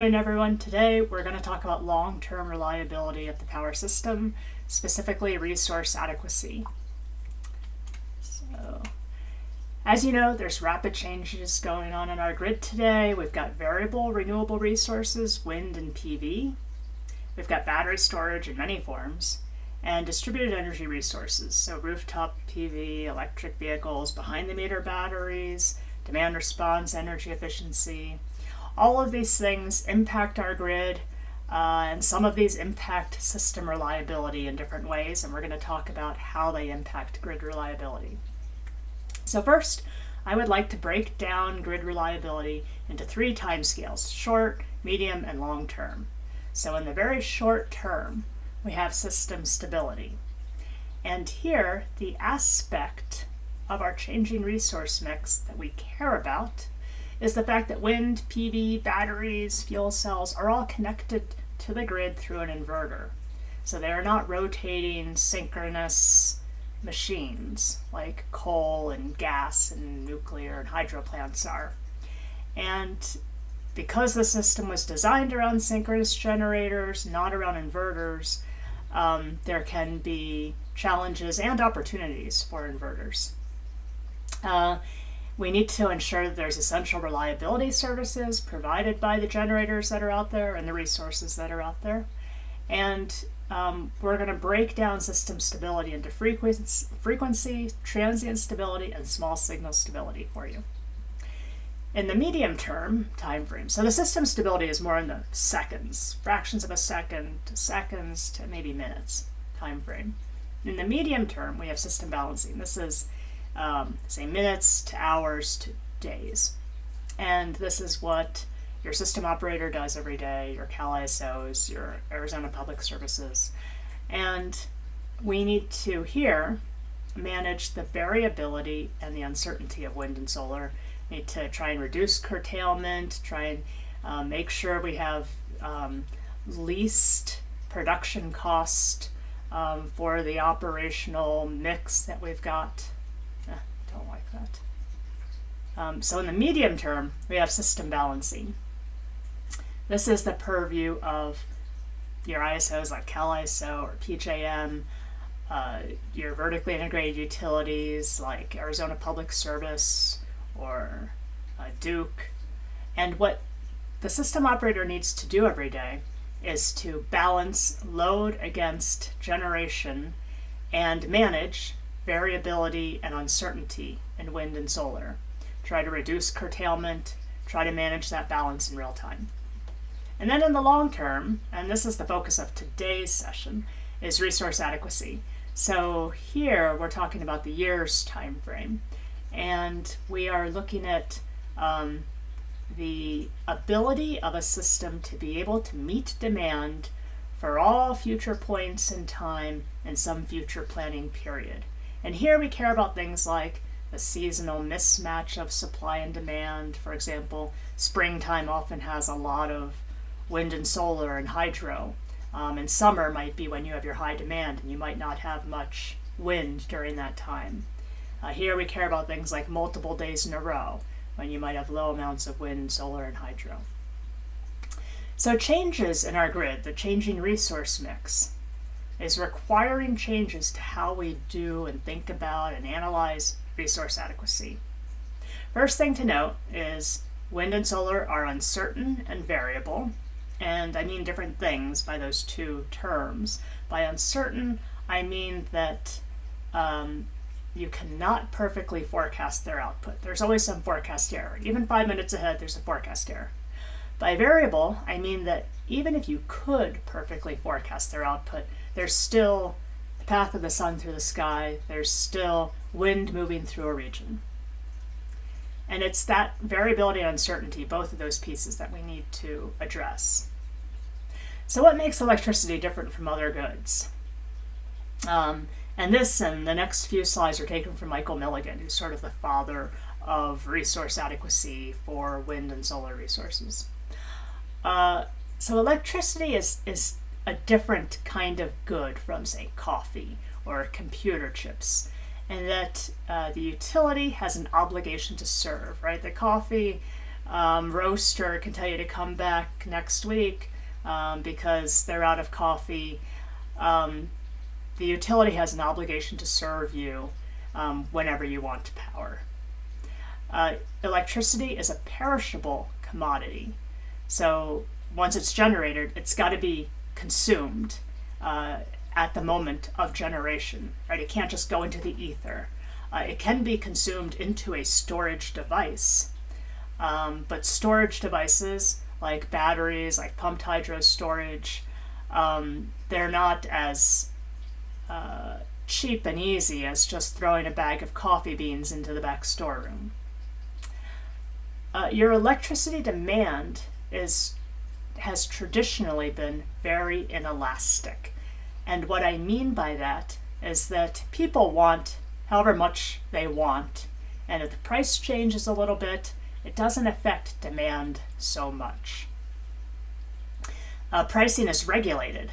Good everyone. Today we're going to talk about long-term reliability of the power system, specifically resource adequacy. So, as you know, there's rapid changes going on in our grid today. We've got variable renewable resources, wind and PV. We've got battery storage in many forms, and distributed energy resources, so rooftop PV, electric vehicles, behind-the-meter batteries, demand response, energy efficiency. All of these things impact our grid, and some of these impact system reliability in different ways, and we're going to talk about how they impact grid reliability. So first, I would like to break down grid reliability into 3 timescales: short, medium, and long term. So in the very short term, we have system stability. And here, the aspect of our changing resource mix that we care about is the fact that wind, PV, batteries, fuel cells are all connected to the grid through an inverter. So they are not rotating synchronous machines like coal and gas and nuclear and hydro plants are. And because the system was designed around synchronous generators, not around inverters, there can be challenges and opportunities for inverters. We need to ensure that there's essential reliability services provided by the generators that are out there and the resources that are out there. And we're going to break down system stability into frequency, transient stability, and small signal stability for you. In the medium term time frame, so the system stability is more in the seconds, fractions of a second to seconds to maybe minutes time frame. In the medium term, we have system balancing. This is say minutes to hours to days. And this is what your system operator does every day, your Cal ISOs, your Arizona Public Services. And we need to here manage the variability and the uncertainty of wind and solar. We need to try and reduce curtailment, try and make sure we have least production cost for the operational mix that we've got. Don't like that. So in the medium term, we have system balancing. This is the purview of your ISOs like Cal ISO or PJM, your vertically integrated utilities like Arizona Public Service or Duke. And what the system operator needs to do every day is to balance load against generation and manage variability and uncertainty in wind and solar. Try to reduce curtailment, try to manage that balance in real time. And then in the long term, and this is the focus of today's session, is resource adequacy. So here we're talking about the years time frame, and we are looking at the ability of a system to be able to meet demand for all future points in time in some future planning period. And here we care about things like the seasonal mismatch of supply and demand. For example, springtime often has a lot of wind and solar and hydro. And summer might be when you have your high demand and you might not have much wind during that time. Here we care about things like multiple days in a row when you might have low amounts of wind, solar, and hydro. So changes in our grid, the changing resource mix, is requiring changes to how we do and think about and analyze resource adequacy. First thing to note is wind and solar are uncertain and variable, and I mean different things by those 2 terms. By uncertain, I mean that you cannot perfectly forecast their output. There's always some forecast error. Even 5 minutes ahead, there's a forecast error. By variable, I mean that even if you could perfectly forecast their output, there's still the path of the sun through the sky, there's still wind moving through a region. And it's that variability and uncertainty, both of those pieces, that we need to address. So what makes electricity different from other goods? And this and the next few slides are taken from Michael Milligan, who's sort of the father of resource adequacy for wind and solar resources. So electricity is a different kind of good from, say, coffee or computer chips. and that the utility has an obligation to serve, right? The coffee roaster can tell you to come back next week because they're out of coffee. The utility has an obligation to serve you whenever you want power. Electricity is a perishable commodity. So once it's generated, it's got to be consumed at the moment of generation, right? It can't just go into the ether. It can be consumed into a storage device, but storage devices like batteries, like pumped hydro storage, they're not as cheap and easy as just throwing a bag of coffee beans into the back storeroom. Your electricity demand has traditionally been very inelastic. And what I mean by that is that people want however much they want. And if the price changes a little bit, it doesn't affect demand so much. Pricing is regulated,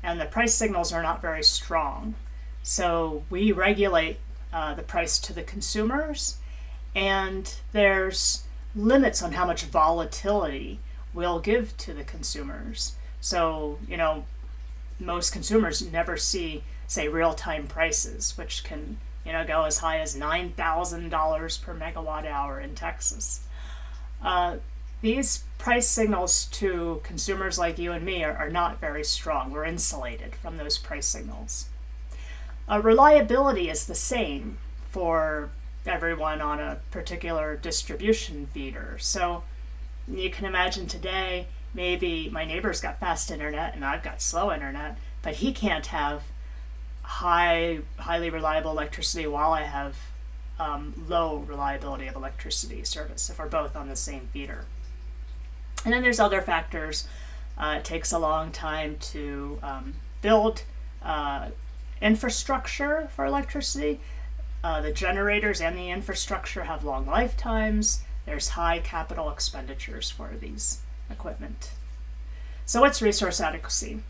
and the price signals are not very strong. So we regulate the price to the consumers, and there's limits on how much volatility we'll give to the consumers. So, most consumers never see, say, real-time prices, which can, go as high as $9,000 per megawatt hour in Texas. These price signals to consumers like you and me are not very strong. We're insulated from those price signals. Reliability is the same for everyone on a particular distribution feeder. So you can imagine today, maybe my neighbor's got fast internet and I've got slow internet, but he can't have highly reliable electricity while I have low reliability of electricity service if we're both on the same feeder. And then there's other factors. It takes a long time to build infrastructure for electricity. The generators and the infrastructure have long lifetimes. There's high capital expenditures for these equipment. So what's resource adequacy?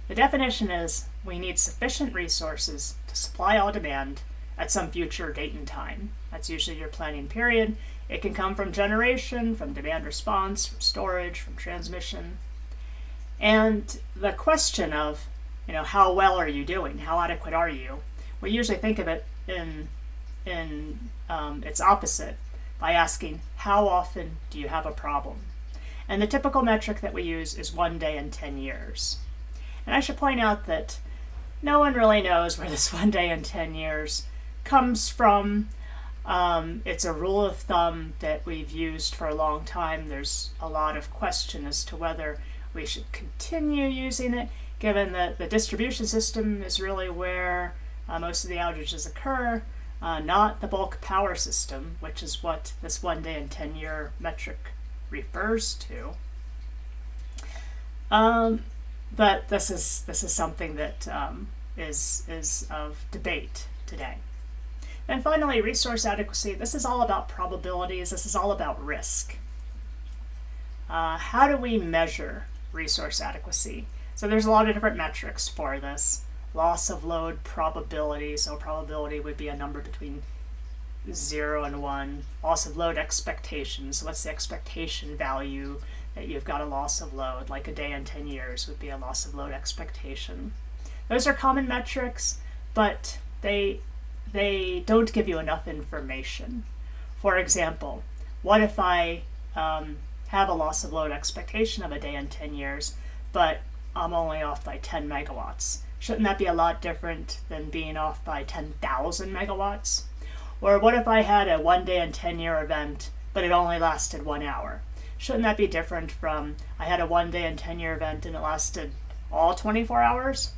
The definition is we need sufficient resources to supply all demand at some future date and time. That's usually your planning period. It can come from generation, from demand response, from storage, from transmission. And the question of, how well are you doing? How adequate are you? We usually think of it in its opposite by asking, how often do you have a problem? And the typical metric that we use is 1 day in 10 years. And I should point out that no one really knows where this 1 day in 10 years comes from. It's a rule of thumb that we've used for a long time. There's a lot of question as to whether we should continue using it, given that the distribution system is really where most of the outages occur, not the bulk power system, which is what this 1 day in 10 year metric refers to. But this is something that is of debate today. And finally, resource adequacy. This is all about probabilities. This is all about risk. How do we measure resource adequacy? So there's a lot of different metrics for this. Loss of load probability. So probability would be a number between 0 and 1. Loss of load expectation. So what's the expectation value that you've got a loss of load? Like a day in 10 years would be a loss of load expectation. Those are common metrics, but they don't give you enough information. For example, what if I have a loss of load expectation of a day in 10 years, but I'm only off by 10 megawatts? Shouldn't that be a lot different than being off by 10,000 megawatts? Or what if I had a 1 day in 10 year event, but it only lasted 1 hour? Shouldn't that be different from I had a 1 day in 10 year event and it lasted all 24 hours?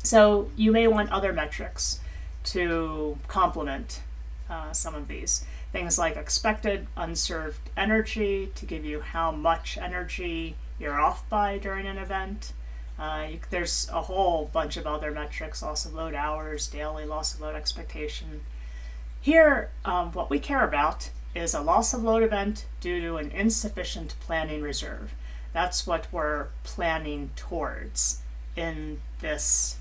So you may want other metrics to complement some of these. Things like expected unserved energy to give you how much energy you're off by during an event. There's a whole bunch of other metrics, loss of load hours, daily loss of load expectation. Here, what we care about is a loss of load event due to an insufficient planning reserve. That's what we're planning towards in this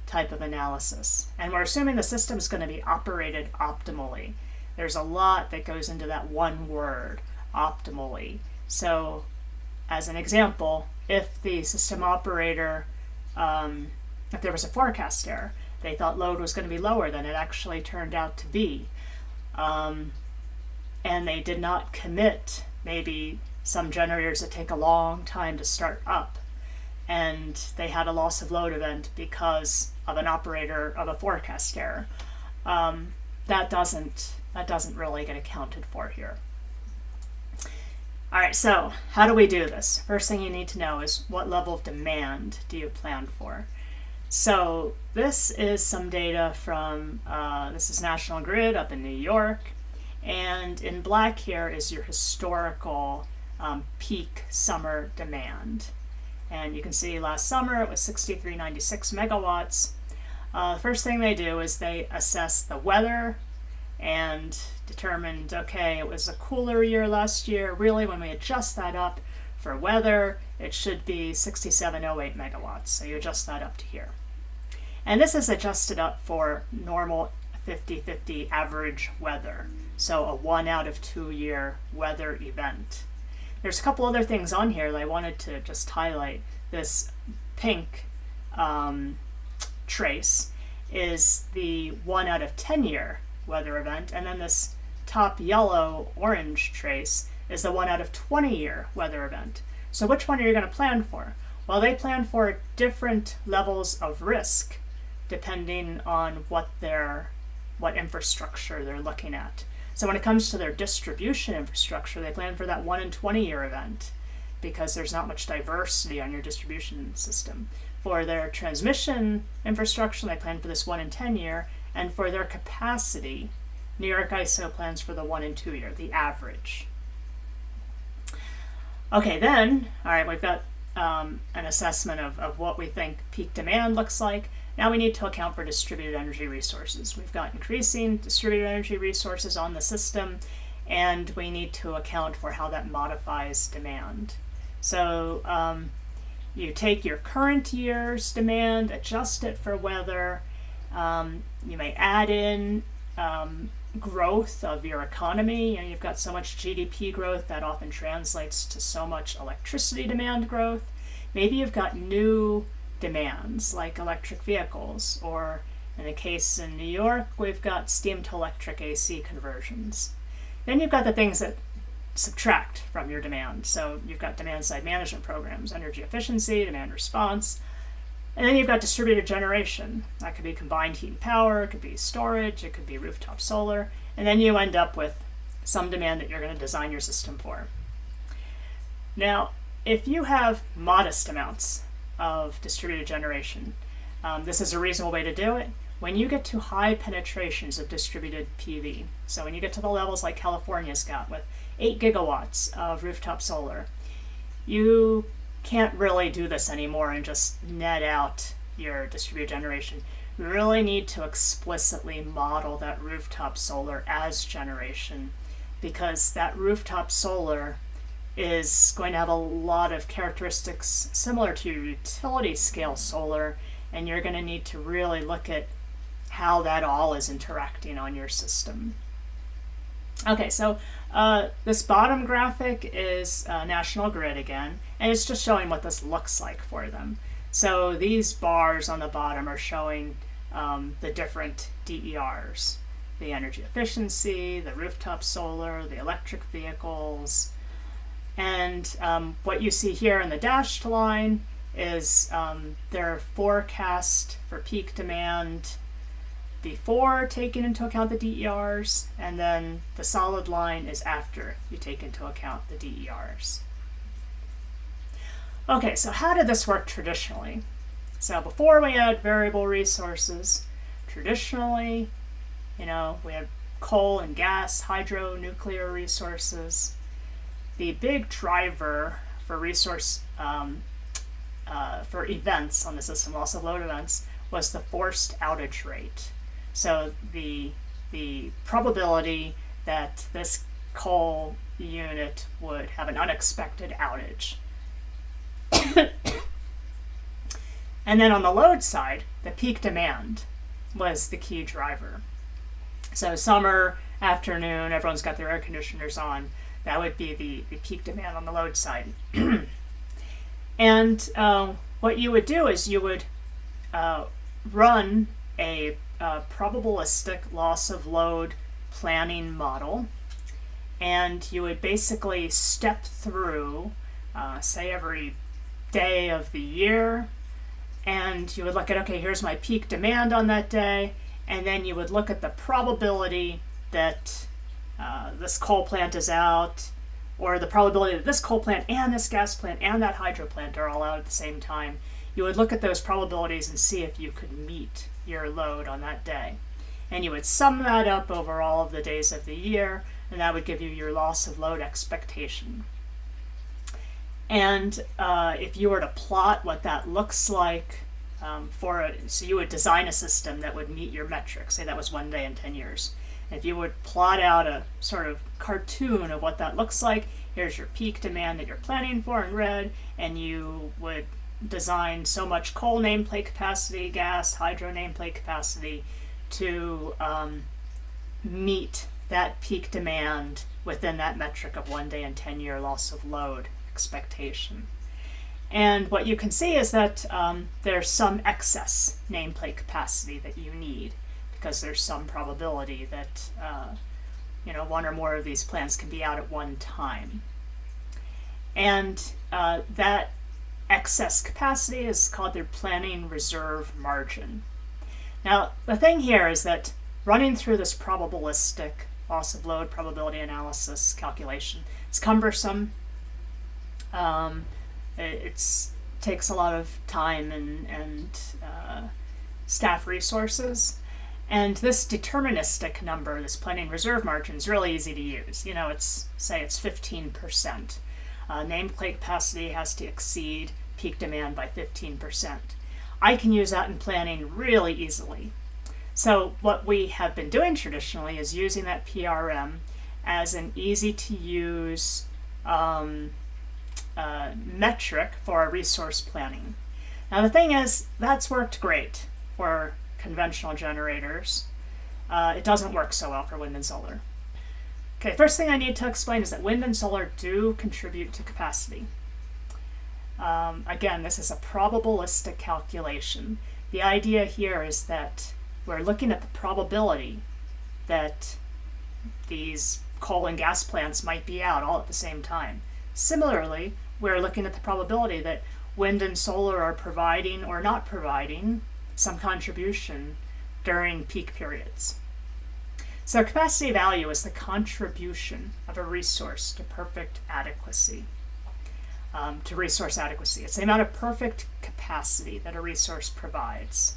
type of analysis. And we're assuming the system is going to be operated optimally. There's a lot that goes into that one word, optimally. So as an example, if the system operator, if there was a forecast error, they thought load was going to be lower than it actually turned out to be, and they did not commit maybe some generators that take a long time to start up, and they had a loss of load event because of an operator of a forecast error. That doesn't really get accounted for here. All right, so how do we do this? First thing you need to know is what level of demand do you plan for? So this is some data from, this is National Grid up in New York, and in black here is your historical peak summer demand. And you can see last summer it was 6,396 megawatts. The first thing they do is they assess the weather and determined, okay, it was a cooler year last year. Really, when we adjust that up for weather, it should be 6,708 megawatts. So you adjust that up to here. And this is adjusted up for normal 50-50 average weather. So a 1 out of 2 year weather event. There's a couple other things on here that I wanted to just highlight. This pink trace is the 1 out of 10 year weather event, and then this top yellow orange trace is the 1 out of 20 year weather event. So which one are you going to plan for? Well, they plan for different levels of risk depending on what infrastructure they're looking at. So when it comes to their distribution infrastructure, they plan for that 1 in 20 year event because there's not much diversity on your distribution system. For their transmission infrastructure, they plan for this 1 in 10 year, and for their capacity, New York ISO plans for the 1 in 2 year, the average. Okay, then, all right, we've got an assessment of what we think peak demand looks like. Now we need to account for distributed energy resources. We've got increasing distributed energy resources on the system, and we need to account for how that modifies demand. So you take your current year's demand, adjust it for weather. You may add in growth of your economy. You've got so much GDP growth that often translates to so much electricity demand growth. Maybe you've got new demands like electric vehicles, or in the case in New York, we've got steam to electric AC conversions. Then you've got the things that subtract from your demand. So you've got demand side management programs, energy efficiency, demand response, and then you've got distributed generation. That could be combined heat and power, it could be storage, it could be rooftop solar, and then you end up with some demand that you're going to design your system for. Now, if you have modest amounts of distributed generation, this is a reasonable way to do it. When you get to high penetrations of distributed PV, so when you get to the levels like California's got with 8 gigawatts of rooftop solar, you can't really do this anymore and just net out your distributed generation. You really need to explicitly model that rooftop solar as generation, because that rooftop solar is going to have a lot of characteristics similar to utility scale solar, and you're going to need to really look at how that all is interacting on your system. Okay, so this bottom graphic is National Grid again, and it's just showing what this looks like for them. So these bars on the bottom are showing the different DERs, the energy efficiency, the rooftop solar, the electric vehicles. And what you see here in the dashed line is their forecast for peak demand before taking into account the DERs, and then the solid line is after you take into account the DERs. Okay, so how did this work traditionally? So before we had variable resources, traditionally, we had coal and gas, hydro, nuclear resources. The big driver for resource for events on the system, loss of load events, was the forced outage rate. So the probability that this coal unit would have an unexpected outage. And then on the load side, the peak demand was the key driver. So summer afternoon, everyone's got their air conditioners on. That would be the peak demand on the load side. And what you would do is you would run a probabilistic loss of load planning model, and you would basically step through, say, every day of the year, and you would look at, okay, here's my peak demand on that day, and then you would look at the probability that this coal plant is out, or the probability that this coal plant and this gas plant and that hydro plant are all out at the same time. You would look at those probabilities and see if you could meet your load on that day. And you would sum that up over all of the days of the year, and that would give you your loss of load expectation. And if you were to plot what that looks like so you would design a system that would meet your metrics, say that was 1 day in 10 years. And if you would plot out a sort of cartoon of what that looks like, here's your peak demand that you're planning for in red, and you would design so much coal nameplate capacity, gas, hydro nameplate capacity to meet that peak demand within that metric of 1 day and 10-year loss of load expectation. And what you can see is that there's some excess nameplate capacity that you need, because there's some probability that one or more of these plants can be out at one time. And that excess capacity is called their planning reserve margin. Now, the thing here is that running through this probabilistic loss of load probability analysis calculation, it's cumbersome. It takes a lot of time and staff resources. And this deterministic number, this planning reserve margin, is really easy to use. It's 15%. Nameplate capacity has to exceed peak demand by 15%. I can use that in planning really easily. So what we have been doing traditionally is using that PRM as an easy to use metric for our resource planning. Now the thing is, that's worked great for conventional generators. It doesn't work so well for wind and solar. Okay, first thing I need to explain is that wind and solar do contribute to capacity. Again, this is a probabilistic calculation. The idea here is that we're looking at the probability that these coal and gas plants might be out all at the same time. Similarly, we're looking at the probability that wind and solar are providing or not providing some contribution during peak periods. So capacity value is the contribution of a resource to perfect adequacy, to resource adequacy. It's the amount of perfect capacity that a resource provides.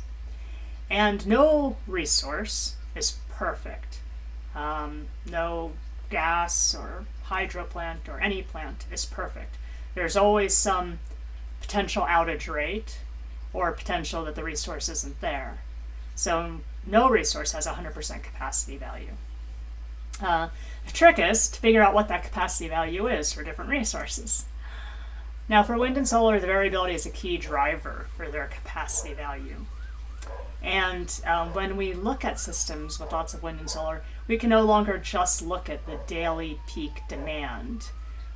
And no resource is perfect. No gas or hydro plant or any plant is perfect. There's always some potential outage rate or potential that the resource isn't there. So no resource has 100% capacity value. The trick is to figure out what that capacity value is for different resources. Now for wind and solar, the variability is a key driver for their capacity value. And when we look at systems with lots of wind and solar, we can no longer just look at the daily peak demand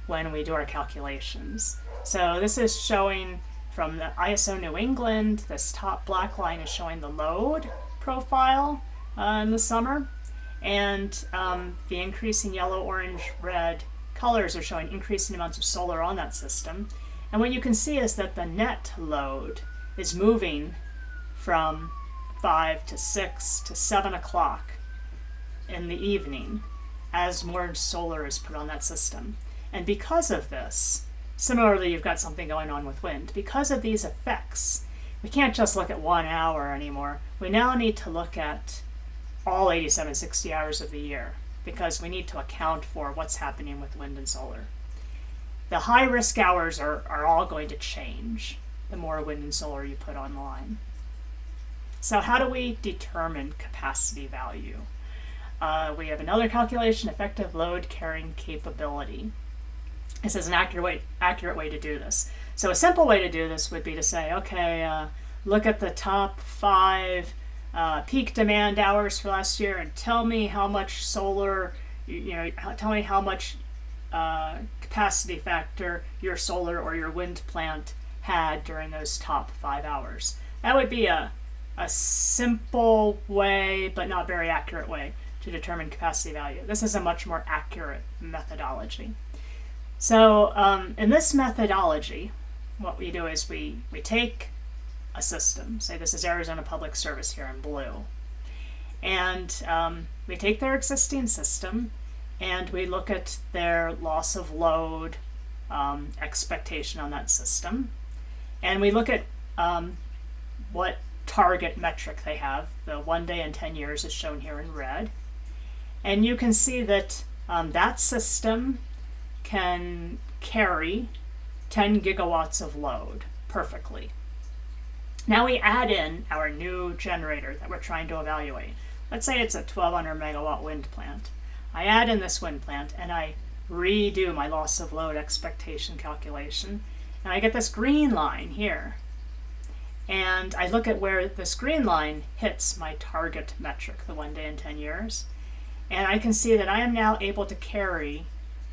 when we do our calculations. So this is showing from the ISO New England. This top black line is showing the load profile in the summer, and the increasing yellow, orange, red colors are showing increasing amounts of solar on that system. And what you can see is that the net load is moving from 5 to 6 to 7 o'clock in the evening as more solar is put on that system. And because of this, similarly, you've got something going on with wind. Because of these effects, we can't just look at 1 hour anymore. We now need to look at all 87, 60 hours of the year, because we need to account for what's happening with wind and solar. The high-risk hours are all going to change the more wind and solar you put online. So how do we determine capacity value? We have another calculation, effective load carrying capability. This is an accurate way to do this. So a simple way to do this would be to say, okay, look at the top 5 peak demand hours for last year and tell me how much solar, tell me how much capacity factor your solar or your wind plant had during those top 5 hours. That would be a simple way, but not very accurate way to determine capacity value. This is a much more accurate methodology. So in this methodology, what we do is we take a system, say this is Arizona Public Service here in blue, and we take their existing system and we look at their loss of load expectation on that system, and we look at what target metric they have. The 1 day and 10 years is shown here in red, and you can see that that system can carry 10 gigawatts of load perfectly. Now we add in our new generator that we're trying to evaluate. Let's say it's a 1200 megawatt wind plant. I add in this wind plant and I redo my loss of load expectation calculation, and I get this green line here. And I look at where this green line hits my target metric, the 1 day and 10 years, and I can see that I am now able to carry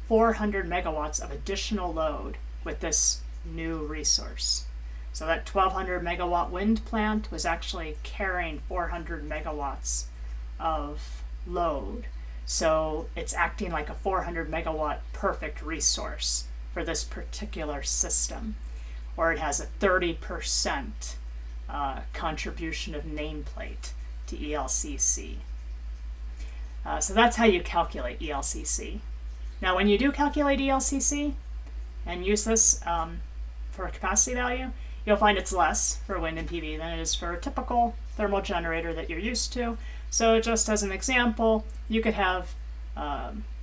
400 megawatts of additional load with this new resource. So that 1200 megawatt wind plant was actually carrying 400 megawatts of load. So it's acting like a 400 megawatt perfect resource for this particular system, or it has a 30% contribution of nameplate to ELCC. So that's how you calculate ELCC. Now when you do calculate ELCC and use this for a capacity value, you'll find it's less for wind and PV than it is for a typical thermal generator that you're used to. So just as an example, you could have,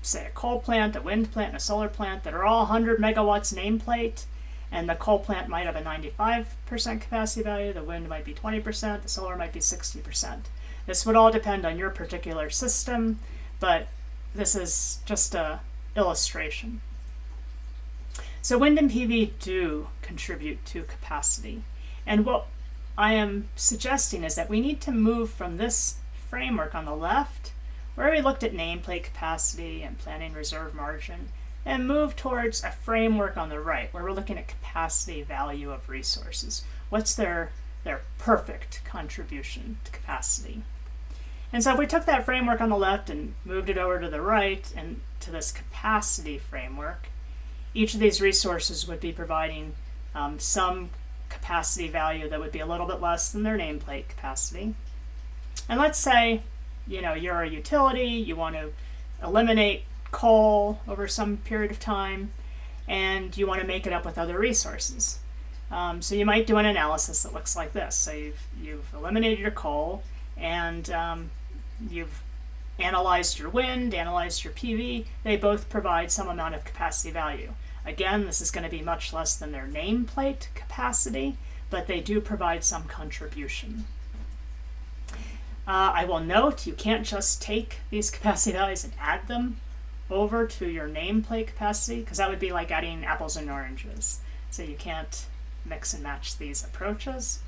say, a coal plant, a wind plant, and a solar plant that are all 100 megawatts nameplate, and the coal plant might have a 95% capacity value, the wind might be 20%, the solar might be 60%. This would all depend on your particular system, but this is just an illustration. So wind and PV do contribute to capacity. And what I am suggesting is that we need to move from this framework on the left, where we looked at nameplate capacity and planning reserve margin, and move towards a framework on the right, where we're looking at capacity value of resources. What's their perfect contribution to capacity? And so if we took that framework on the left and moved it over to the right and to this capacity framework, each of these resources would be providing some capacity value that would be a little bit less than their nameplate capacity. And let's say, you're a utility, you want to eliminate coal over some period of time, and you want to make it up with other resources. So you might do an analysis that looks like this. So you've eliminated your coal, and you've analyzed your wind, analyzed your PV. They both provide some amount of capacity value. Again, this is going to be much less than their nameplate capacity, but they do provide some contribution. I will note you can't just take these capacity values and add them over to your nameplate capacity, because that would be like adding apples and oranges. So you can't mix and match these approaches.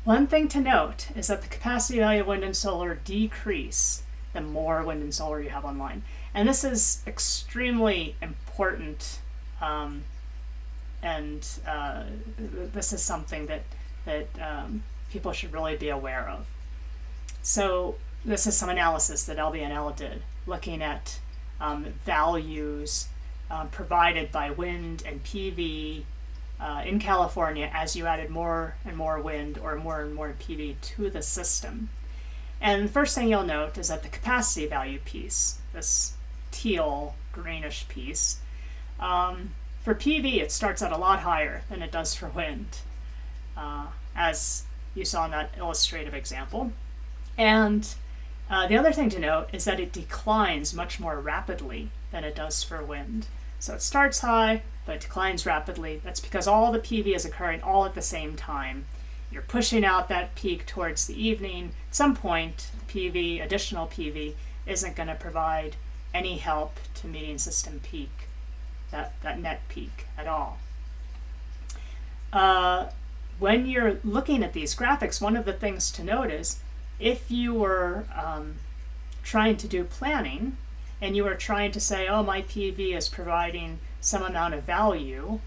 One thing to note is that the capacity value of wind and solar decrease the more wind and solar you have online. And this is extremely important, and this is something that people should really be aware of. So this is some analysis that LBNL did, looking at values provided by wind and PV in California as you added more and more wind or more and more PV to the system. And the first thing you'll note is that the capacity value piece, this teal greenish piece, for PV it starts out a lot higher than it does for wind, as you saw in that illustrative example. And the other thing to note is that it declines much more rapidly than it does for wind. So it starts high, but it declines rapidly. That's because all the PV is occurring all at the same time. You're pushing out that peak towards the evening. At some point, PV, additional PV, isn't going to provide any help to meeting system peak, that net peak at all. when you're looking at these graphics, one of the things to note is if you were trying to do planning and you were trying to say, oh, my PV is providing some amount of value,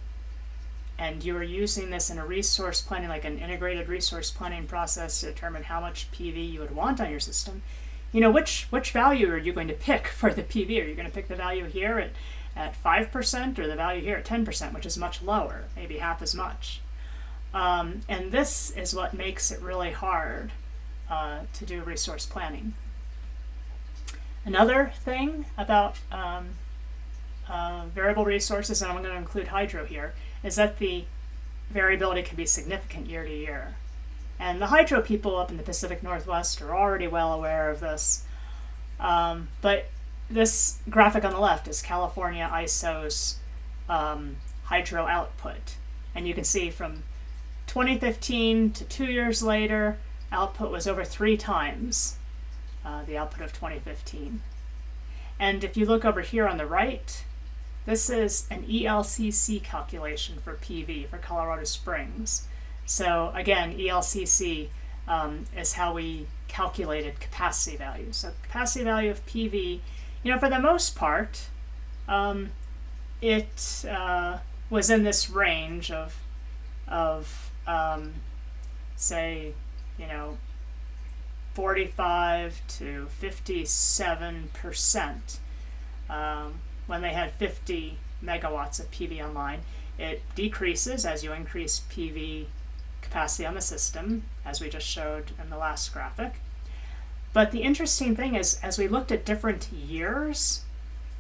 and you were using this in a resource planning, like an integrated resource planning process to determine how much PV you would want on your system, which value are you going to pick for the PV? Are you going to pick the value here at 5% or the value here at 10%, which is much lower, maybe half as much? And this is what makes it really hard to do resource planning. Another thing about variable resources, and I'm going to include hydro here, is that the variability can be significant year to year. And the hydro people up in the Pacific Northwest are already well aware of this. But this graphic on the left is California ISO's hydro output. And you can see from 2015 to 2 years later, output was over 3 times the output of 2015. And if you look over here on the right, this is an ELCC calculation for PV for Colorado Springs. So again, ELCC is how we calculated capacity value. So capacity value of PV, for the most part, it was in this range of say, 45 to 57%. When they had 50 megawatts of PV online, it decreases as you increase PV capacity on the system, as we just showed in the last graphic. But the interesting thing is, as we looked at different years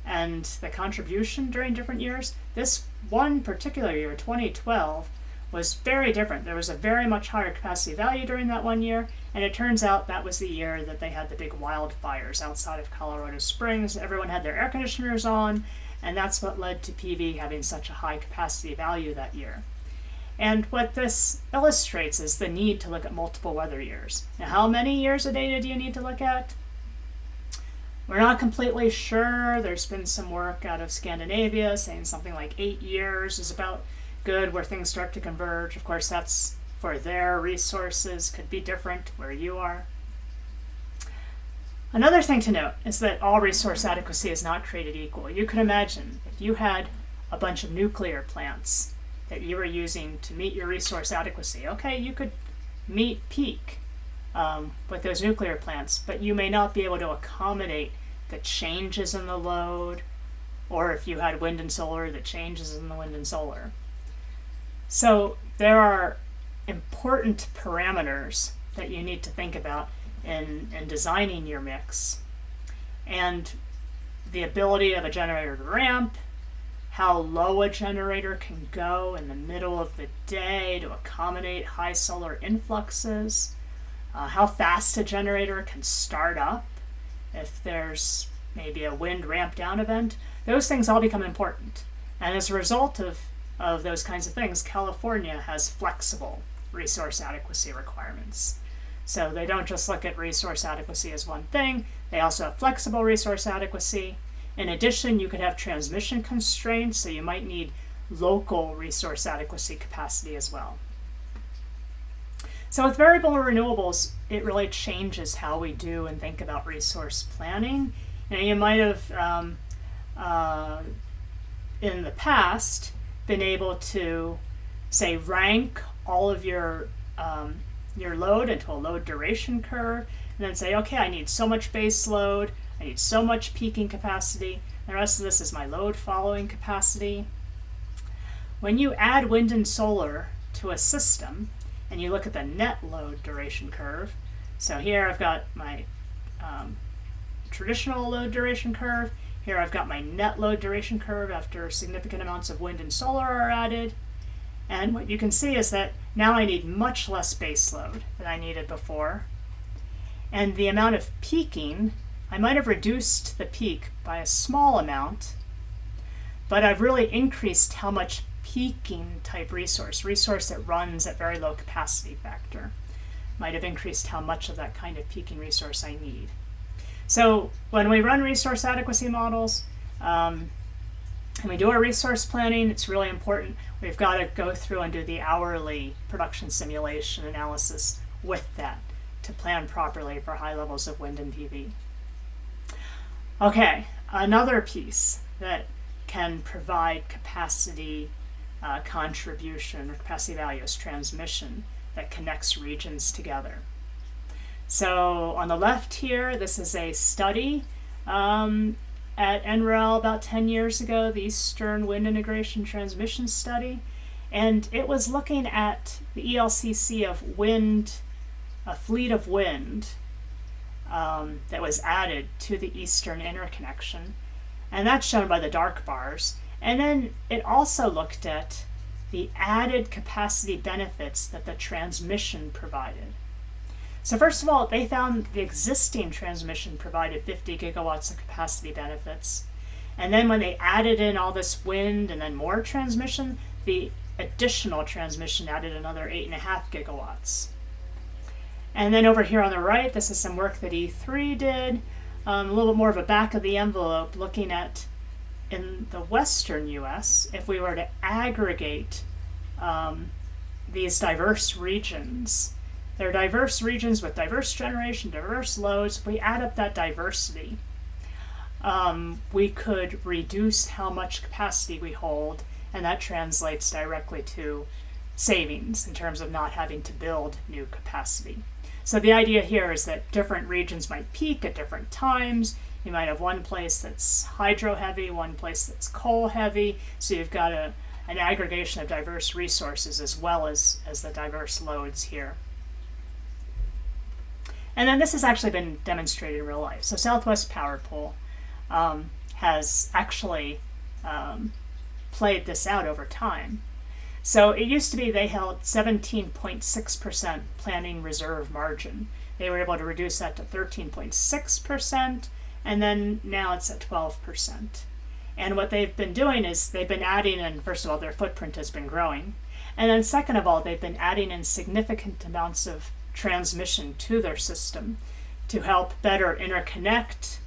and the contribution during different years, this one particular year, 2012, was very different. There was a very much higher capacity value during that 1 year, and it turns out that was the year that they had the big wildfires outside of Colorado Springs. Everyone had their air conditioners on, and that's what led to PV having such a high capacity value that year. And what this illustrates is the need to look at multiple weather years. Now, how many years of data do you need to look at? We're not completely sure. There's been some work out of Scandinavia saying something like 8 years is about good, where things start to converge. Of course, that's for their resources, could be different where you are. Another thing to note is that all resource adequacy is not created equal. You can imagine if you had a bunch of nuclear plants that you were using to meet your resource adequacy. Okay, you could meet peak with those nuclear plants, but you may not be able to accommodate the changes in the load, or if you had wind and solar, the changes in the wind and solar. So there are important parameters that you need to think about in designing your mix. And the ability of a generator to ramp, how low a generator can go in the middle of the day to accommodate high solar influxes, how fast a generator can start up if there's maybe a wind ramp down event. Those things all become important. And as a result of those kinds of things, California has flexible resource adequacy requirements. So they don't just look at resource adequacy as one thing, they also have flexible resource adequacy. In addition, you could have transmission constraints, so you might need local resource adequacy capacity as well. So with variable renewables, it really changes how we do and think about resource planning. You might have, in the past, been able to, say, rank all of your load into a load duration curve, and then say, okay, I need so much base load, I need so much peaking capacity, the rest of this is my load following capacity. When you add wind and solar to a system, and you look at the net load duration curve, so here I've got my traditional load duration curve, here I've got my net load duration curve after significant amounts of wind and solar are added. And what you can see is that now I need much less base load than I needed before. And the amount of peaking, I might have reduced the peak by a small amount, but I've really increased how much peaking type resource that runs at very low capacity factor, might have increased how much of that kind of peaking resource I need. So when we run resource adequacy models, when we do our resource planning, it's really important. We've got to go through and do the hourly production simulation analysis with that to plan properly for high levels of wind and PV. Okay, another piece that can provide capacity contribution or capacity value is transmission that connects regions together. So on the left here, this is a study at NREL about 10 years ago, the Eastern Wind Integration Transmission Study, and it was looking at the ELCC of wind, a fleet of wind that was added to the Eastern Interconnection, and that's shown by the dark bars. And then it also looked at the added capacity benefits that the transmission provided. So first of all, they found the existing transmission provided 50 gigawatts of capacity benefits. And then when they added in all this wind and then more transmission, the additional transmission added another 8.5 gigawatts. And then over here on the right, this is some work that E3 did, a little bit more of a back of the envelope, looking at in the western US, if we were to aggregate these diverse regions. They're diverse regions with diverse generation, diverse loads. If we add up that diversity, we could reduce how much capacity we hold, and that translates directly to savings in terms of not having to build new capacity. So the idea here is that different regions might peak at different times. You might have one place that's hydro heavy, one place that's coal heavy. So you've got an aggregation of diverse resources as well as the diverse loads here. And then this has actually been demonstrated in real life. So Southwest Power Pool has actually played this out over time. So it used to be they held 17.6% planning reserve margin. They were able to reduce that to 13.6%, and then now it's at 12%. And what they've been doing is they've been adding in, first of all, their footprint has been growing. And then second of all, they've been adding in significant amounts of transmission to their system to help better interconnect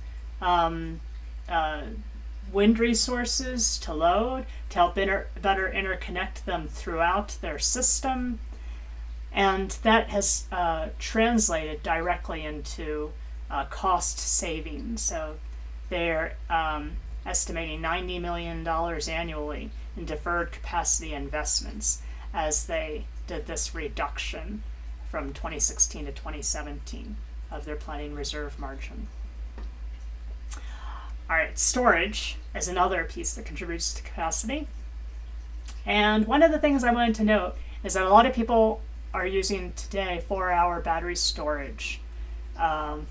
wind resources to load, to help better interconnect them throughout their system. And that has translated directly into cost savings. So they're estimating $90 million annually in deferred capacity investments as they did this reduction from 2016 to 2017 of their planning reserve margin. All right, storage is another piece that contributes to capacity. And one of the things I wanted to note is that a lot of people are using today 4-hour battery storage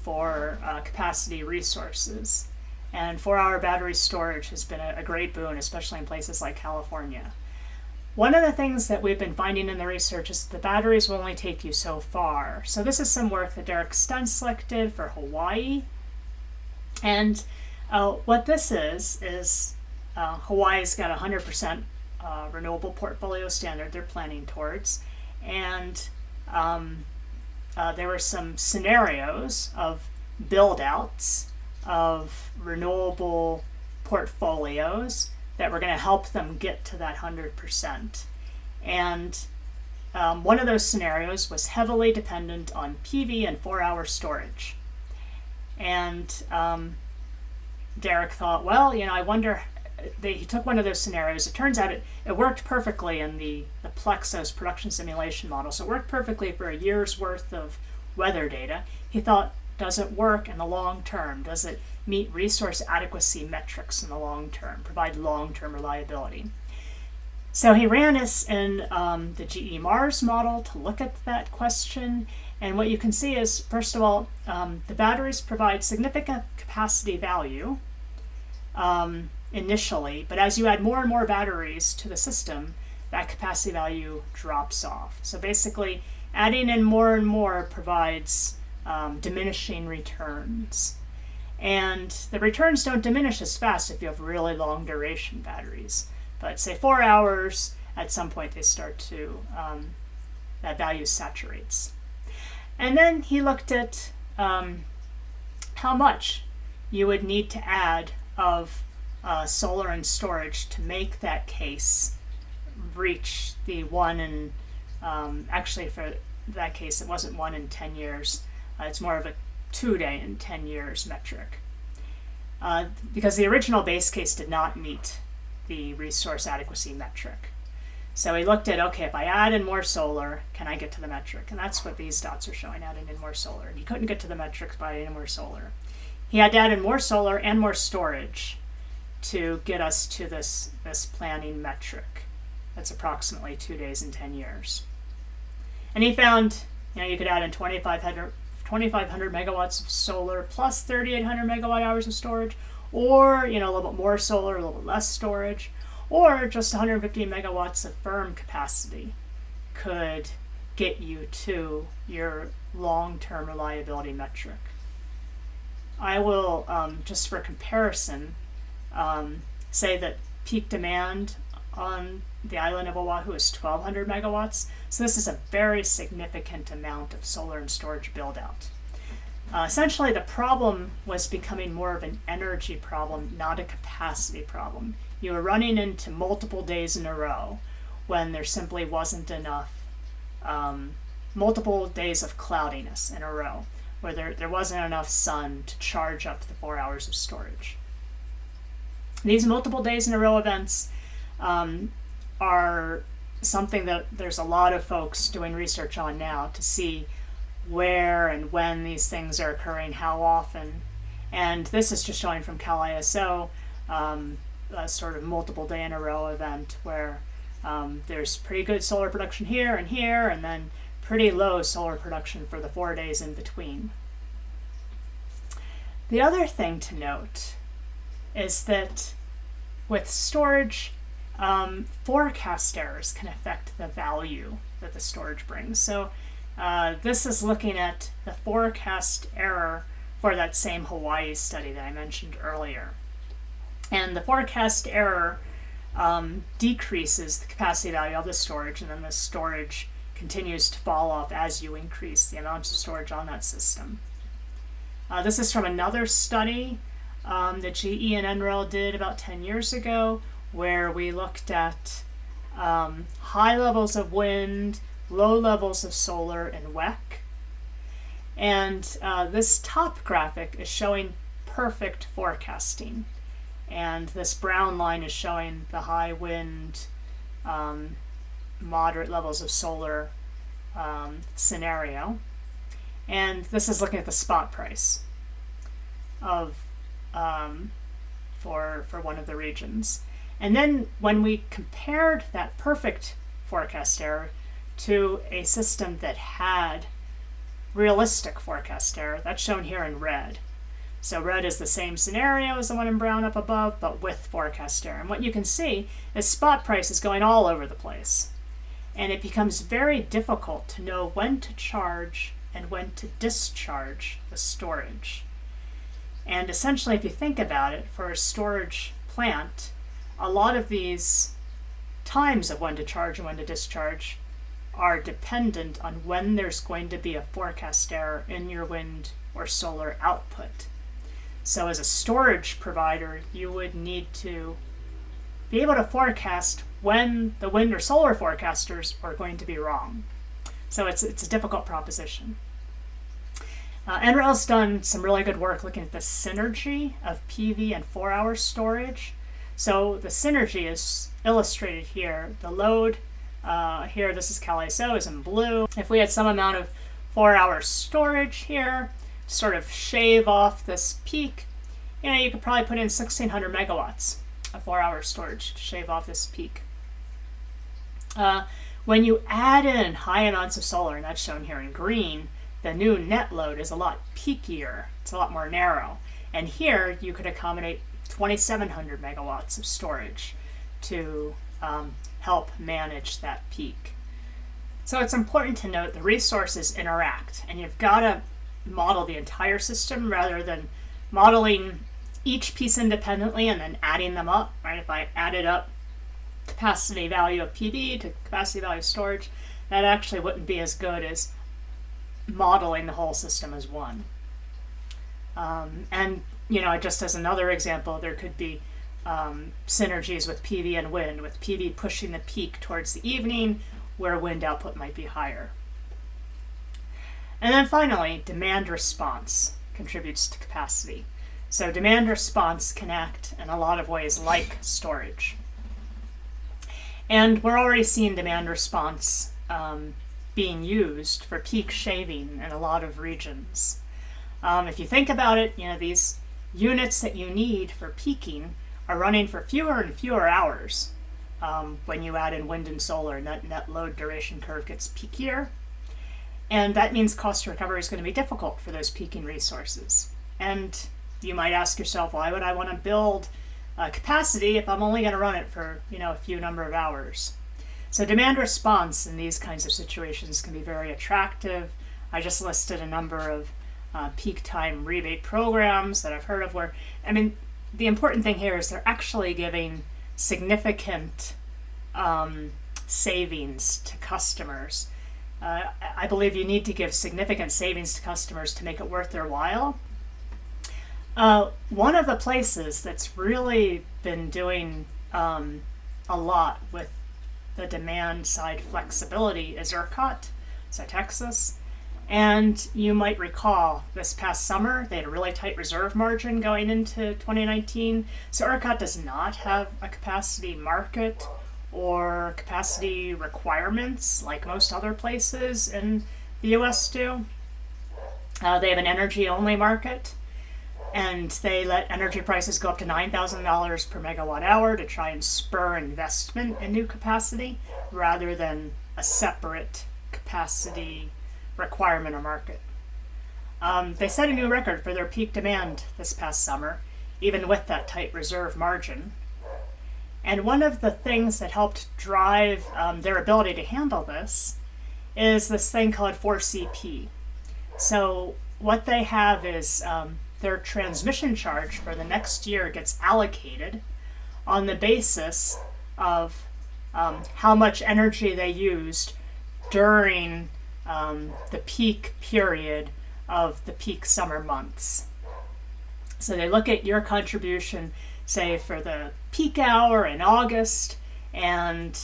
for capacity resources. And 4-hour battery storage has been a great boon, especially in places like California. One of the things that we've been finding in the research is that the batteries will only take you so far. So this is some work that Derek Stenslick did for Hawaii. And what this is Hawaii's got a 100% renewable portfolio standard they're planning towards. And there were some scenarios of build-outs of renewable portfolios that were going to help them get to that 100%. And one of those scenarios was heavily dependent on PV and 4-hour storage. And Derek thought, well, I wonder, he took one of those scenarios. It turns out it worked perfectly in the Plexos production simulation model. So it worked perfectly for a year's worth of weather data. He thought, does it work in the long term? Does it meet resource adequacy metrics in the long term, provide long-term reliability? So he ran this in the GE Mars model to look at that question. And what you can see is, first of all, the batteries provide significant capacity value initially, but as you add more and more batteries to the system, that capacity value drops off. So basically, adding in more and more provides diminishing returns. And the returns don't diminish as fast if you have really long duration batteries. But say 4 hours, at some point they start to, that value saturates. And then he looked at how much you would need to add of solar and storage to make that case reach the 1 in, actually for that case it wasn't 1 in 10 years, it's more of a 2 day in 10 years metric. Because the original base case did not meet the resource adequacy metric. So he looked at, okay, if I add in more solar, can I get to the metric? And that's what these dots are showing, adding in more solar. And he couldn't get to the metrics by adding in more solar. He had to add in more solar and more storage to get us to this planning metric. That's approximately 2 days in 10 years. And he found, you could add in 2,500 megawatts of solar plus 3,800 megawatt hours of storage, or a little bit more solar, a little bit less storage, or just 150 megawatts of firm capacity could get you to your long-term reliability metric. I will, just for comparison, say that peak demand on the island of Oahu is 1,200 megawatts. So this is a very significant amount of solar and storage build-out. Essentially, the problem was becoming more of an energy problem, not a capacity problem. You were running into multiple days in a row when there simply wasn't enough, multiple days of cloudiness in a row, where there wasn't enough sun to charge up the 4 hours of storage. These multiple days in a row events are something that there's a lot of folks doing research on now to see where and when these things are occurring, how often. And this is just showing from Cal ISO, a sort of multiple day in a row event where there's pretty good solar production here, and then pretty low solar production for the 4 days in between. The other thing to note is that with storage, forecast errors can affect the value that the storage brings. So this is looking at the forecast error for that same Hawaii study that I mentioned earlier. And the forecast error decreases the capacity value of the storage, and then the storage continues to fall off as you increase the amount of storage on that system. This is from another study that GE and NREL did about 10 years ago, where we looked at high levels of wind, low levels of solar and WEC. And this top graphic is showing perfect forecasting. And this brown line is showing the high wind, moderate levels of solar scenario. And this is looking at the spot price of for one of the regions. And then when we compared that perfect forecast error to a system that had realistic forecast error, that's shown here in red. So red is the same scenario as the one in brown up above, but with forecast error. And what you can see is spot price is going all over the place. And it becomes very difficult to know when to charge and when to discharge the storage. And essentially, if you think about it, for a storage plant, a lot of these times of when to charge and when to discharge are dependent on when there's going to be a forecast error in your wind or solar output. So as a storage provider, you would need to be able to forecast when the wind or solar forecasters are going to be wrong. So it's a difficult proposition. NREL's done some really good work looking at the synergy of PV and 4-hour storage. So the synergy is illustrated here. The load here, this is Cal ISO, is in blue. If we had some amount of 4-hour storage here, sort of shave off this peak, you could probably put in 1,600 megawatts of 4-hour storage to shave off this peak. When you add in high amounts of solar, and that's shown here in green, the new net load is a lot peakier. It's a lot more narrow. And here you could accommodate 2,700 megawatts of storage to help manage that peak. So it's important to note the resources interact, and you've got to model the entire system rather than modeling each piece independently and then adding them up, right? If I added up capacity value of PV to capacity value of storage, that actually wouldn't be as good as modeling the whole system as one. And just as another example, there could be synergies with PV and wind, with PV pushing the peak towards the evening where wind output might be higher. And then finally, demand response contributes to capacity. So demand response can act in a lot of ways like storage. And we're already seeing demand response being used for peak shaving in a lot of regions. If you think about it, these units that you need for peaking are running for fewer and fewer hours when you add in wind and solar, and that load duration curve gets peakier. And that means cost recovery is going to be difficult for those peaking resources. And you might ask yourself, why would I want to build capacity if I'm only going to run it for a few number of hours? So demand response in these kinds of situations can be very attractive. I just listed a number of peak time rebate programs that I've heard of where, the important thing here is they're actually giving significant savings to customers. I believe you need to give significant savings to customers to make it worth their while. One of the places that's really been doing a lot with the demand side flexibility is ERCOT, so Texas. And you might recall this past summer, they had a really tight reserve margin going into 2019. So ERCOT does not have a capacity market or capacity requirements like most other places in the US do. They have an energy-only market, and they let energy prices go up to $9,000 per megawatt hour to try and spur investment in new capacity rather than a separate capacity requirement or market. They set a new record for their peak demand this past summer, even with that tight reserve margin. And one of the things that helped drive their ability to handle this is this thing called 4CP. So what they have is their transmission charge for the next year gets allocated on the basis of how much energy they used during the peak period of the peak summer months. So they look at your contribution, say, for the peak hour in August, and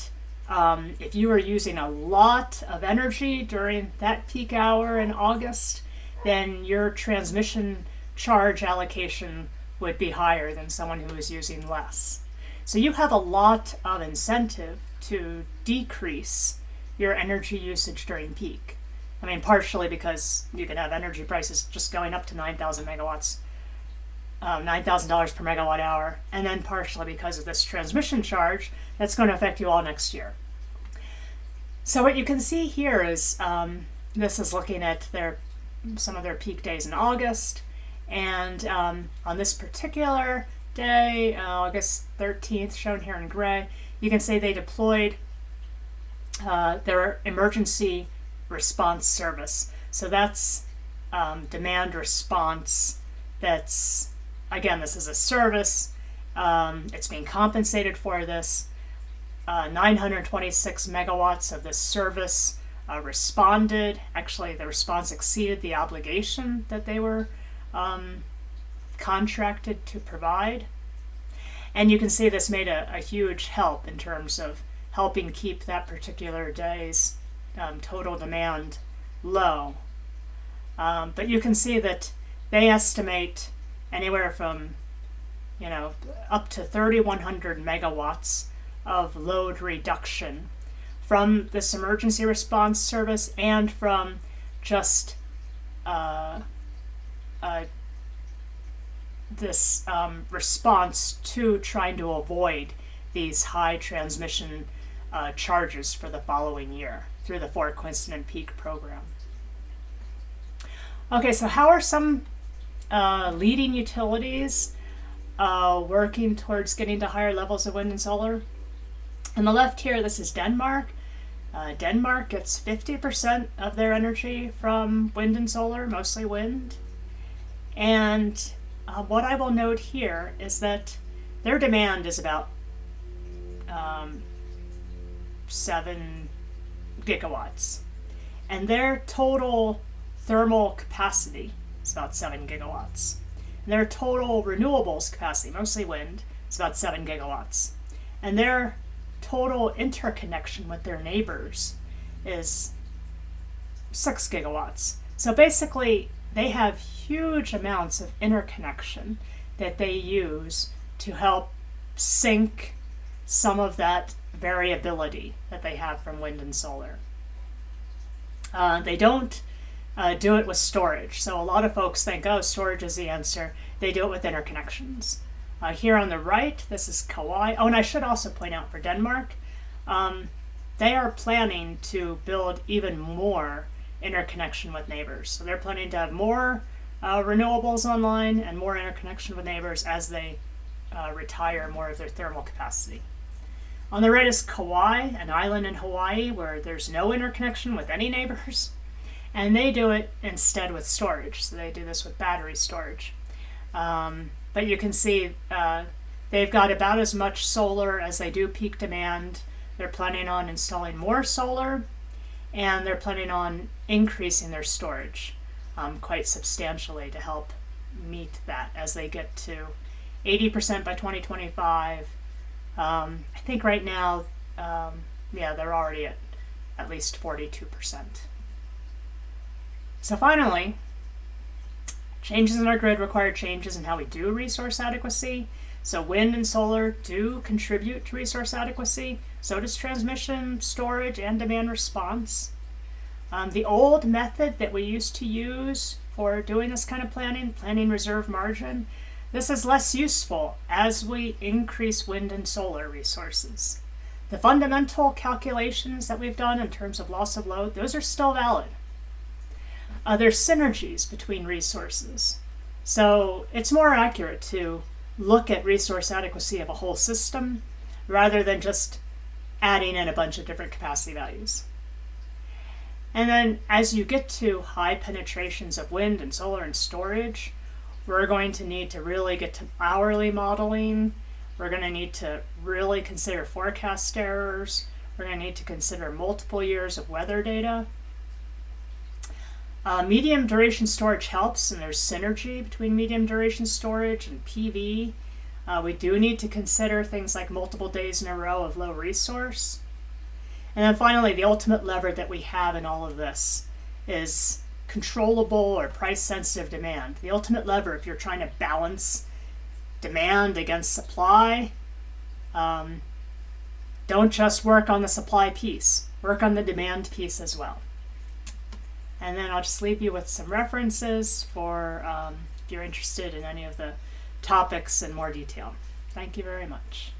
if you were using a lot of energy during that peak hour in August, then your transmission charge allocation would be higher than someone who is using less. So you have a lot of incentive to decrease your energy usage during peak. Partially because you can have energy prices just going up to $9,000 per megawatt hour, and then partially because of this transmission charge that's going to affect you all next year. So what you can see here is this is looking at some of their peak days in August, and on this particular day, August 13th, shown here in gray, you can see they deployed their emergency response service. So that's demand response. That's, again, this is a service. It's being compensated for this. 926 megawatts of this service responded. Actually, the response exceeded the obligation that they were contracted to provide. And you can see this made a huge help in terms of helping keep that particular day's total demand low. But you can see that they estimate anywhere from up to 3,100 megawatts of load reduction from this emergency response service and from just this response to trying to avoid these high transmission charges for the following year through the For Coincident Peak program. Okay, so how are some leading utilities working towards getting to higher levels of wind and solar? On the left here, this is Denmark. Denmark gets 50% of their energy from wind and solar, mostly wind. And what I will note here is that their demand is about 7 gigawatts. And their total thermal capacity is about 7 gigawatts. And their total renewables capacity, mostly wind, It's about 7 gigawatts. And their total interconnection with their neighbors is 6 gigawatts. So basically, they have huge amounts of interconnection that they use to help sink some of that variability that they have from wind and solar. They don't do it with storage. So a lot of folks think, oh, storage is the answer. They do it with interconnections. Here on the right, this is Kauai. Oh, and I should also point out for Denmark, they are planning to build even more interconnection with neighbors. So they're planning to have more renewables online and more interconnection with neighbors as they retire more of their thermal capacity. On the right is Kauai, an island in Hawaii where there's no interconnection with any neighbors, and they do it instead with storage. So they do this with battery storage. But you can see they've got about as much solar as they do peak demand. They're planning on installing more solar, and they're planning on increasing their storage quite substantially to help meet that as they get to 80% by 2025. I think right now, they're already at least 42%. So finally, changes in our grid require changes in how we do resource adequacy. So wind and solar do contribute to resource adequacy. So does transmission, storage, and demand response. The old method that we used to use for doing this kind of planning reserve margin, this is less useful as we increase wind and solar resources. The fundamental calculations that we've done in terms of loss of load, those are still valid. There's synergies between resources. So it's more accurate to look at resource adequacy of a whole system rather than just adding in a bunch of different capacity values. And then as you get to high penetrations of wind and solar and storage, we're going to need to really get to hourly modeling. We're going to need to really consider forecast errors. We're going to need to consider multiple years of weather data. Medium duration storage helps, and there's synergy between medium duration storage and PV. We do need to consider things like multiple days in a row of low resource. And then finally, the ultimate lever that we have in all of this is controllable or price-sensitive demand. The ultimate lever, if you're trying to balance demand against supply, don't just work on the supply piece. Work on the demand piece as well. And then I'll just leave you with some references for if you're interested in any of the topics in more detail. Thank you very much.